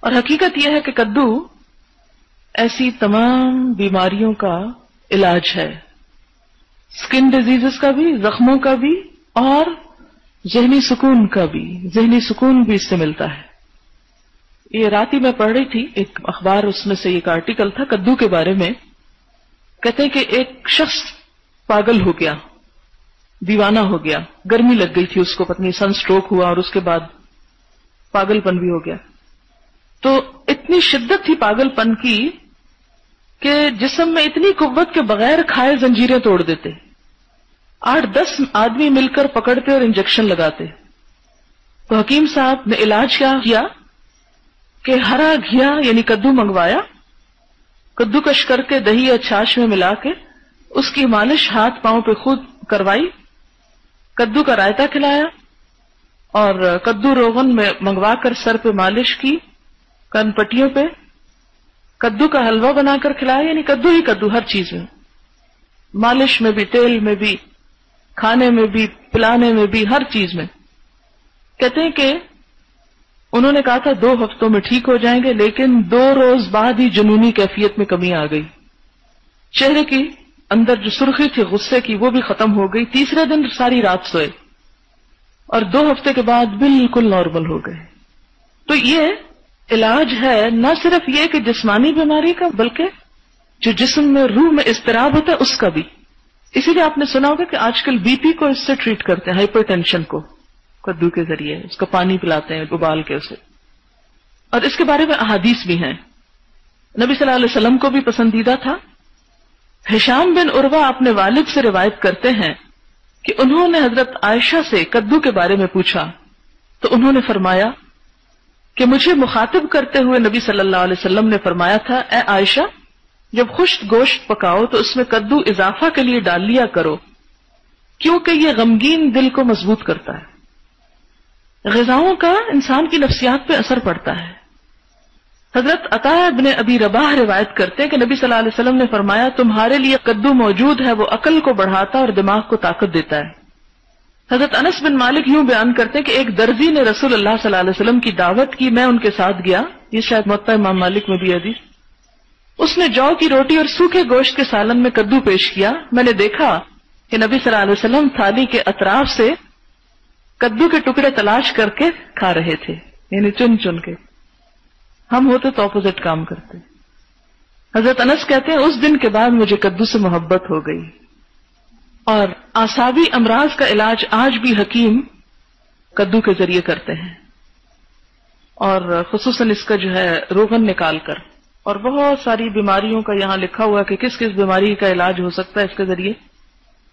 اور حقیقت یہ ہے کہ کدو ایسی تمام بیماریوں کا علاج ہے، سکن ڈیزیزز کا بھی، زخموں کا بھی، اور ذہنی سکون کا بھی. ذہنی سکون بھی اس سے ملتا ہے. یہ رات ہی میں پڑھ رہی تھی ایک اخبار، اس میں سے ایک آرٹیکل تھا کدو کے بارے میں. کہتے ہیں کہ ایک شخص پاگل ہو گیا، دیوانہ ہو گیا، گرمی لگ گئی تھی اس کو، پتہ نہیں سن سٹروک ہوا اور اس کے بعد پاگل پن بھی ہو گیا. تو اتنی شدت تھی پاگل پن کی کہ جسم میں اتنی قوت کے بغیر کھائے زنجیریں توڑ دیتے. 8-10 آدمی مل کر پکڑتے اور انجیکشن لگاتے. تو حکیم صاحب نے علاج کیا کیا کہ ہرا گھیا یعنی کدو منگوایا، کدو کش کر کے دہی یا چھاچھ میں ملا کے اس کی مالش ہاتھ پاؤں پہ خود کروائی، کدو کا رائتا کھلایا اور کدو روغن میں منگوا کر سر پہ مالش کی، کن پٹیوں پہ. کدو کا حلوہ بنا کر کھلایا، یعنی کدو ہی کدو ہر چیز میں، مالش میں بھی، تیل میں بھی، کھانے میں بھی، پلانے میں بھی، ہر چیز میں. کہتے ہیں کہ انہوں نے کہا تھا 2 ہفتوں میں ٹھیک ہو جائیں گے، لیکن 2 روز بعد ہی جنونی کیفیت میں کمی آ گئی. چہرے کی اندر جو سرخی تھی غصے کی وہ بھی ختم ہو گئی. تیسرے دن ساری رات سوئے اور 2 ہفتے کے بعد بالکل نارمل ہو گئے. تو یہ علاج ہے نہ صرف یہ کہ جسمانی بیماری کا، بلکہ جو جسم میں روح میں اضطراب ہوتا ہے اس کا بھی. اسی لیے آپ نے سنا ہوگا کہ آج کل بی پی کو اس سے ٹریٹ کرتے ہیں، ہائپر ٹینشن کو کدو کے ذریعے، اس کو پانی پلاتے ہیں ابال کے اسے. اور اس کے بارے میں احادیث بھی ہیں. نبی صلی اللہ علیہ وسلم کو بھی پسندیدہ تھا. ہشام بن عروہ اپنے والد سے روایت کرتے ہیں کہ انہوں نے حضرت عائشہ سے کدو کے بارے میں پوچھا تو انہوں نے فرمایا کہ مجھے مخاطب کرتے ہوئے نبی صلی اللہ علیہ وسلم نے فرمایا تھا، اے عائشہ، جب خشک گوشت پکاؤ تو اس میں کدو اضافہ کے لیے ڈال لیا کرو، کیونکہ یہ غمگین دل کو مضبوط کرتا ہے. غذاؤں کا انسان کی نفسیات پہ اثر پڑتا ہے. حضرت عطا ابن ابی رباح روایت کرتے ہیں کہ نبی صلی اللہ علیہ وسلم نے فرمایا، تمہارے لیے کدو موجود ہے، وہ عقل کو بڑھاتا اور دماغ کو طاقت دیتا ہے. حضرت انس بن مالک یوں بیان کرتے ہیں کہ ایک درزی نے رسول اللہ صلی اللہ علیہ وسلم کی دعوت کی، میں ان کے ساتھ گیا. یہ شاید موطا امام مالک میں بھی حدیث. اس نے جو کی روٹی اور سوکھے گوشت کے سالن میں کدو پیش کیا. میں نے دیکھا کہ نبی صلی اللہ علیہ وسلم تھالی کے اطراف سے کدو کے ٹکڑے تلاش کر کے کھا رہے تھے، یعنی چن چن کے. ہم ہوتے تو اپوزٹ کام کرتے. حضرت انس کہتے ہیں اس دن کے بعد مجھے کدو سے محبت ہو گئی. اور اعصابی امراض کا علاج آج بھی حکیم کدو کے ذریعے کرتے ہیں، اور خصوصاً اس کا جو ہے روغن نکال کر. اور بہت ساری بیماریوں کا یہاں لکھا ہوا کہ کس کس بیماری کا علاج ہو سکتا ہے اس کے ذریعے.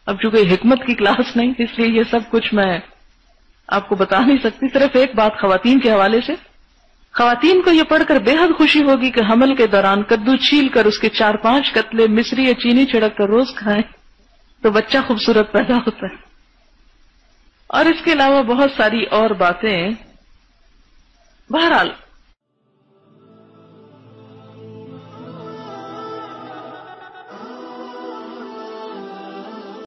اب چونکہ حکمت کی کلاس نہیں، اس لیے یہ سب کچھ میں آپ کو بتا نہیں سکتی. صرف ایک بات خواتین کے حوالے سے، خواتین کو یہ پڑھ کر بے حد خوشی ہوگی کہ حمل کے دوران کدو چھیل کر اس کے 4-5 قطلے مصری یا چینی چھڑک کر روز کھائیں تو بچہ خوبصورت پیدا ہوتا ہے. اور اس کے علاوہ بہت ساری اور باتیں. بہرحال